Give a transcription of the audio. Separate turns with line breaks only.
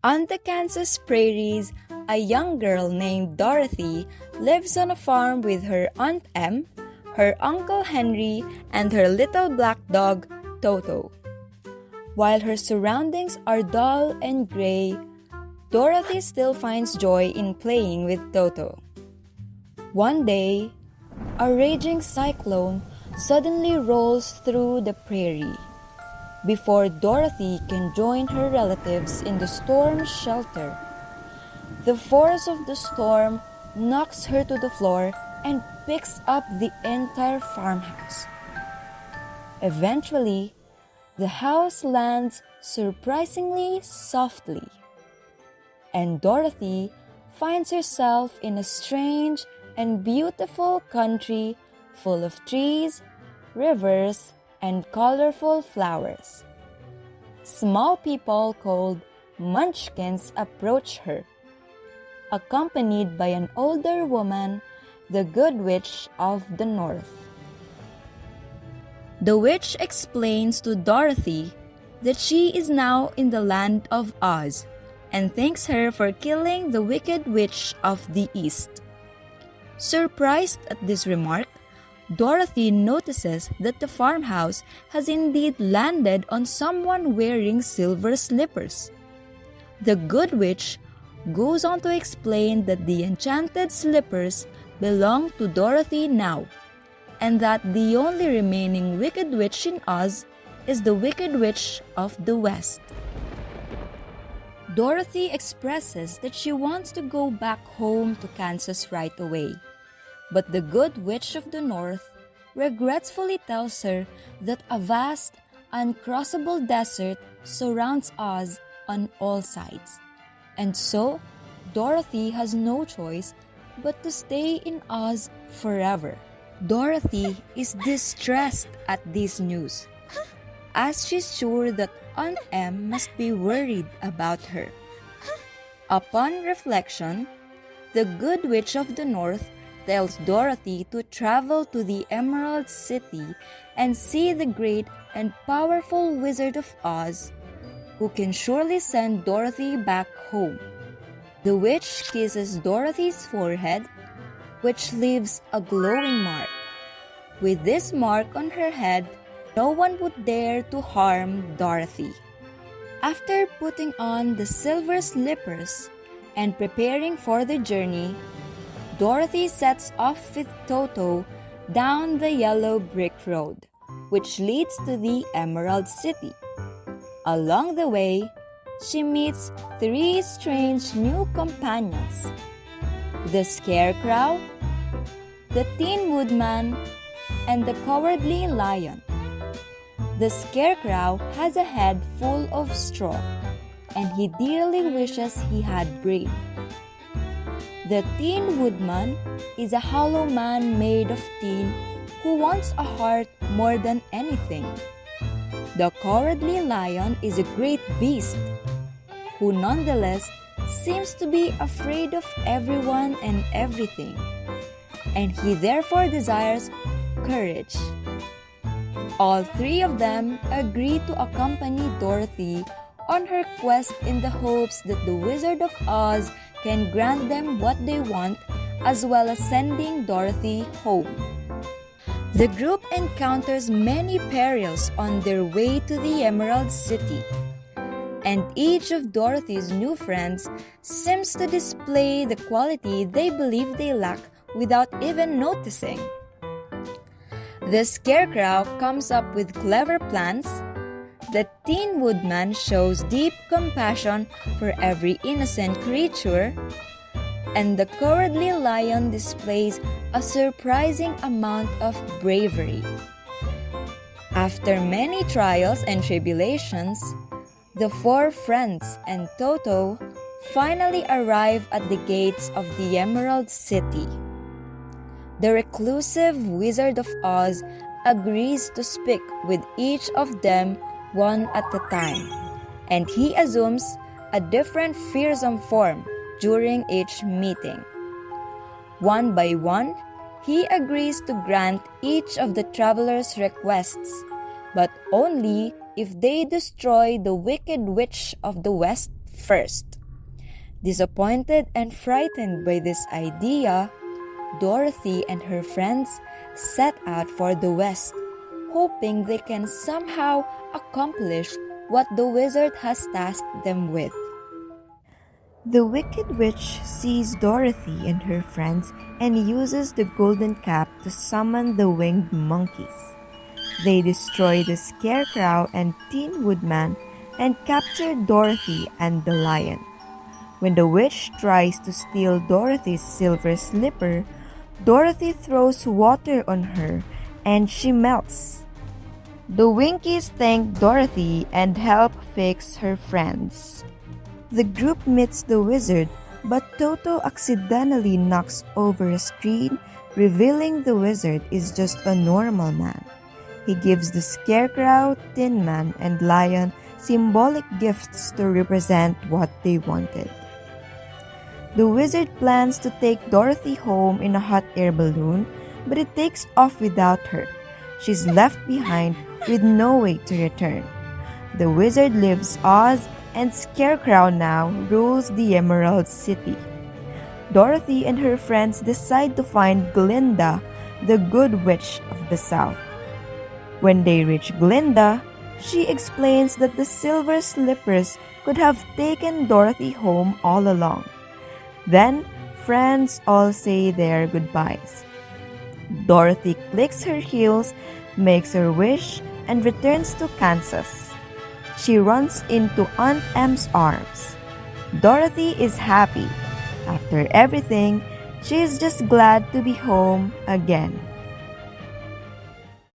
On the Kansas prairies, a young girl named Dorothy lives on a farm with her Aunt Em, her Uncle Henry, and her little black dog, Toto. While her surroundings are dull and gray, Dorothy still finds joy in playing with Toto. One day, a raging cyclone suddenly rolls through the prairie. Before Dorothy can join her relatives in the storm shelter, the force of the storm knocks her to the floor and picks up the entire farmhouse. Eventually, the house lands surprisingly softly, and Dorothy finds herself in a strange and beautiful country full of trees, rivers, and colorful flowers. Small people called munchkins approach her, accompanied by an older woman, the Good Witch of the North. The witch explains to Dorothy that she is now in the land of Oz and thanks her for killing the Wicked Witch of the East. Surprised at this remark, Dorothy notices that the farmhouse has indeed landed on someone wearing silver slippers. The Good Witch goes on to explain that the enchanted slippers belong to Dorothy now, and that the only remaining Wicked Witch in Oz is the Wicked Witch of the West. Dorothy expresses that she wants to go back home to Kansas right away. But the Good Witch of the North regretfully tells her that a vast, uncrossable desert surrounds Oz on all sides. And so, Dorothy has no choice but to stay in Oz forever. Dorothy is distressed at this news, as she's sure that Aunt Em must be worried about her. Upon reflection, the Good Witch of the North tells Dorothy to travel to the Emerald City and see the great and powerful Wizard of Oz, who can surely send Dorothy back home. The witch kisses Dorothy's forehead, which leaves a glowing mark. With this mark on her head, no one would dare to harm Dorothy. After putting on the silver slippers and preparing for the journey, Dorothy sets off with Toto down the yellow brick road, which leads to the Emerald City. Along the way, she meets three strange new companions: the Scarecrow, the Tin Woodman, and the Cowardly Lion. The Scarecrow has a head full of straw, and he dearly wishes he had brains. The Tin Woodman is a hollow man made of tin who wants a heart more than anything. The Cowardly Lion is a great beast who nonetheless seems to be afraid of everyone and everything, and he therefore desires courage. All three of them agree to accompany Dorothy on her quest in the hopes that the Wizard of Oz can grant them what they want, as well as sending Dorothy home. The group encounters many perils on their way to the Emerald City, and each of Dorothy's new friends seems to display the quality they believe they lack without even noticing. The Scarecrow comes up with clever plans, the Tin Woodman shows deep compassion for every innocent creature, and the Cowardly Lion displays a surprising amount of bravery. After many trials and tribulations, the four friends and Toto finally arrive at the gates of the Emerald City. The reclusive Wizard of Oz agrees to speak with each of them one at a time, and he assumes a different fearsome form during each meeting. One by one, he agrees to grant each of the travelers' requests, but only if they destroy the Wicked Witch of the West first. Disappointed and frightened by this idea, Dorothy and her friends set out for the west, hoping they can somehow accomplish what the wizard has tasked them with. The Wicked Witch sees Dorothy and her friends and uses the golden cap to summon the winged monkeys. They destroy the Scarecrow and Tin Woodman and capture Dorothy and the lion. When the witch tries to steal Dorothy's silver slipper, Dorothy throws water on her and she melts. The Winkies thank Dorothy and help fix her friends. The group meets the wizard, but Toto accidentally knocks over a screen, revealing the wizard is just a normal man. He gives the Scarecrow, Tin Man, and Lion symbolic gifts to represent what they wanted. The wizard plans to take Dorothy home in a hot air balloon, but it takes off without her. She's left behind with no way to return. The wizard leaves Oz, and Scarecrow now rules the Emerald City. Dorothy and her friends decide to find Glinda, the good witch of the South. When they reach Glinda, she explains that the silver slippers could have taken Dorothy home all along. Then, friends all say their goodbyes. Dorothy clicks her heels, makes her wish, and returns to Kansas. She runs into Aunt Em's arms. Dorothy is happy. After everything, she is just glad to be home again.